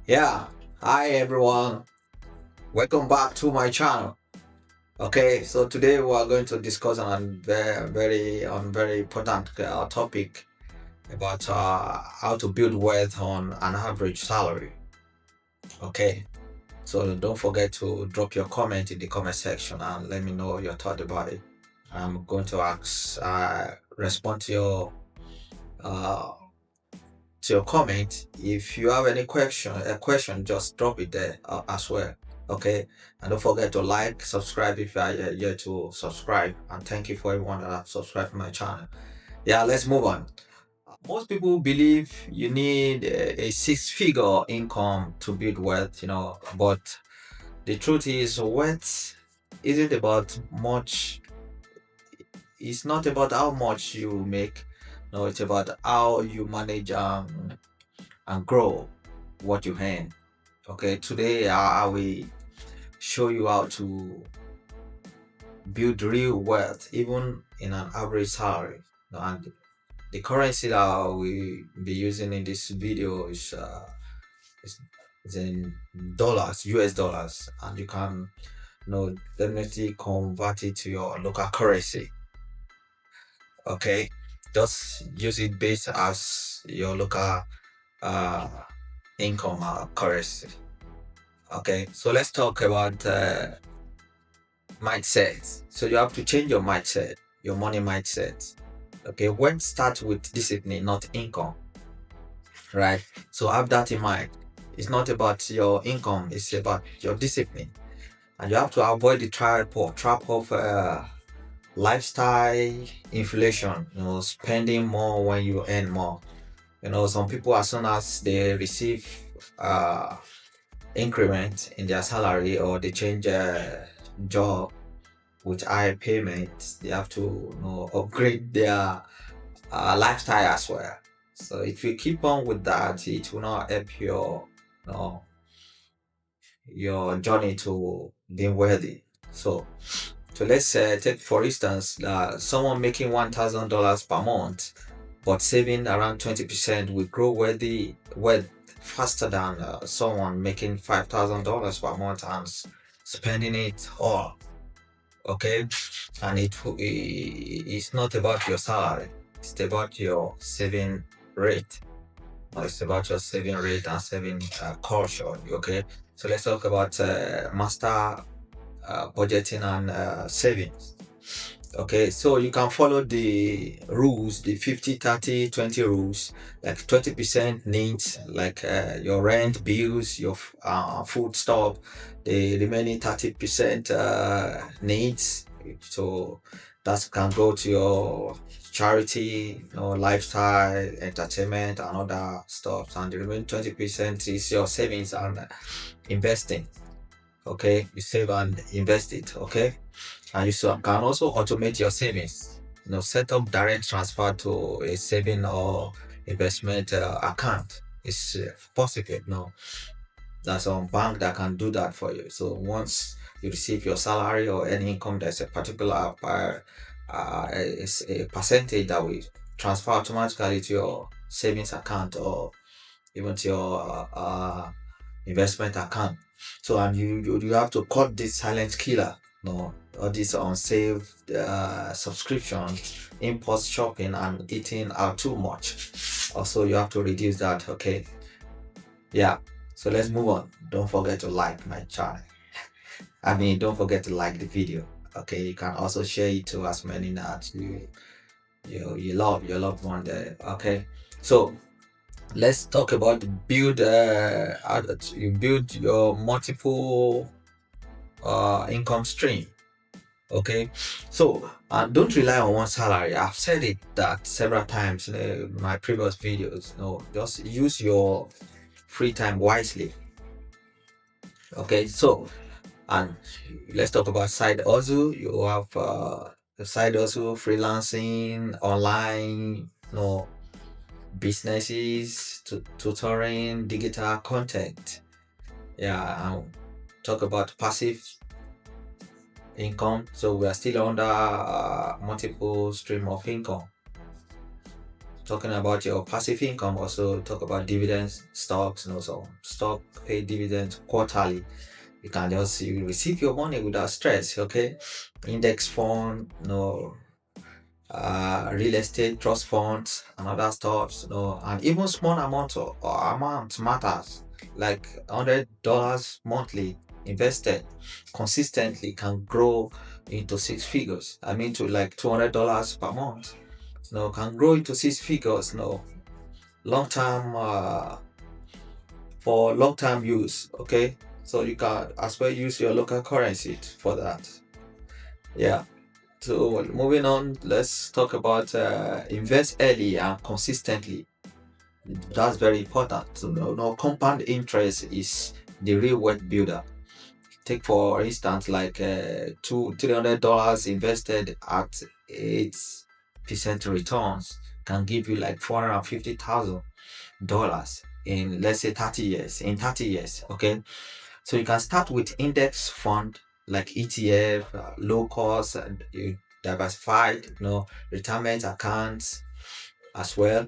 Yeah, hi everyone. Welcome back to my channel. Okay, so today we are going to discuss on very important topic about how to build wealth on an average salary. Okay, so don't forget to drop your comment in the comment section and let me know your thought about it. I'm going to respond uh, to your comment. If you have any question, just drop it there as well. Okay, and don't forget to like, subscribe if you are yet to subscribe. And thank you for everyone that have subscribed to my channel. Yeah, let's move on. Most people believe you need a six-figure income to build wealth, but the truth is, wealth isn't about much. It's not about how much you make. No, it's about how you manage and grow what you earn. Okay, today I will show you how to build real wealth even in an average salary. And the currency that we be using in this video is, is in dollars, US dollars, and you can definitely convert it to your local currency. Okay, just use it based as your local uh, income currency. Okay, so let's talk about mindset. So you have to change your mindset, your money mindset. Okay, when start with discipline, not income, right? So have that in mind. It's not about your income, it's about your discipline. And you have to avoid the trap of lifestyle inflation, spending more when you earn more. Some people, as soon as they receive uh increment in their salary or they change job with high payments, they have to upgrade their lifestyle as well. So if you keep on with that, it will not help you know, your journey to being wealthy. So let's take for instance someone making $1,000 per month, but saving around 20% will grow wealth faster than someone making $5,000 per month and spending it all. Okay, and it's not about your salary, it's about your saving rate. It's about your saving rate and saving culture. Okay, so let's talk about master budgeting and savings. Okay, so you can follow the rules, the 50-30-20 rules. Like 20% needs, like your rent, bills, your food stuff. The remaining 30% needs. So that can go to your charity, lifestyle, entertainment, and other stuff. And the remaining 20% is your savings and investing. Okay, you save and invest it. Okay, and can also automate your savings. Set up direct transfer to a saving or investment account. It's possible. No, there's some bank that can do that for you. So once you receive your salary or any income, there's a particular it's a percentage that will transfer automatically to your savings account or even to your investment account. So and you have to cut this silent killer, all this unsaved subscription, impulse shopping, and eating out too much. Also, you have to reduce that. Okay, yeah. So let's move on. Don't forget to like my channel. I mean, don't forget to like the video. Okay, you can also share it to as many that you love your loved one there. Okay, so let's talk about you build your multiple income stream. Okay, so don't rely on one salary. I've said it that several times in my previous videos. Just use your free time wisely. Okay, so and let's talk about side hustle. You have the side hustle, freelancing, online, businesses, tutoring, digital content. Yeah, and talk about passive income. So we are still under multiple stream of income. Talking about your passive income, also talk about dividends, stocks, so stock pay dividends quarterly. You receive your money without stress. Okay, index fund, real estate trust funds and other stuff, and even small amount matters, like $100 monthly invested consistently can grow into six figures. I mean, to like $200 per month, can grow into six figures, long term, for long term use. Okay, so you can as well use your local currency for that. Yeah. So moving on, let's talk about invest early and consistently. That's very important. So compound interest is the real wealth builder. Take for instance, like $300 invested at 8% returns can give you like $450,000 in, let's say, 30 years. In 30 years, okay. So you can start with index fund like ETF, low cost, and you diversified, retirement accounts as well.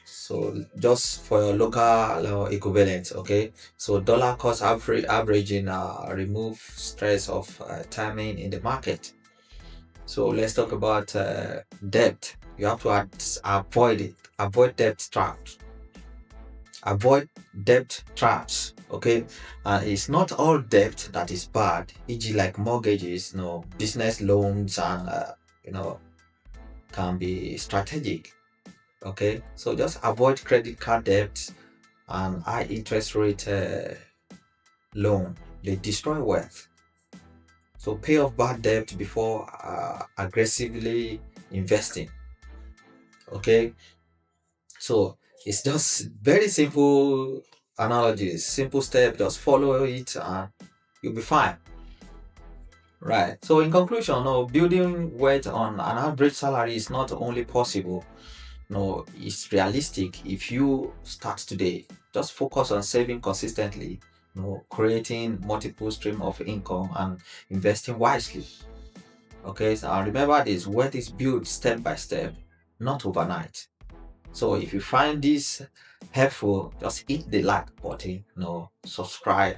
So just for your local equivalent, okay. So dollar cost averaging remove stress of timing in the market. So let's talk about debt. You have to avoid it. Avoid debt traps. Okay, it's not all debt that is bad, e.g., like mortgages, business loans, and you know can be strategic. Okay, so just avoid credit card debt and high interest rate loan. They destroy wealth. So pay off bad debt before aggressively investing. Okay, so it's just very simple analogies, simple step. Just follow it and you'll be fine. Right. So in conclusion, no, building wealth on an average salary is not only possible, no, it's realistic if you start today. Just focus on saving consistently, creating multiple stream of income and investing wisely. Okay, so remember this: wealth is built step by step, not overnight. So if you find this helpful, just hit the like button, subscribe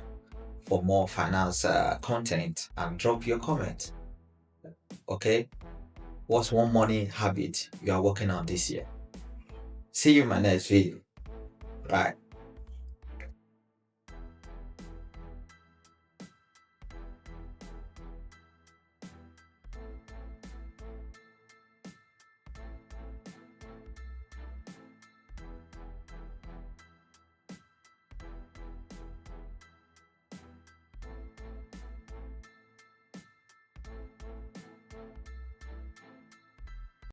for more finance content, and drop your comment. Okay, what's one money habit you are working on this year? See you in my next video. Right.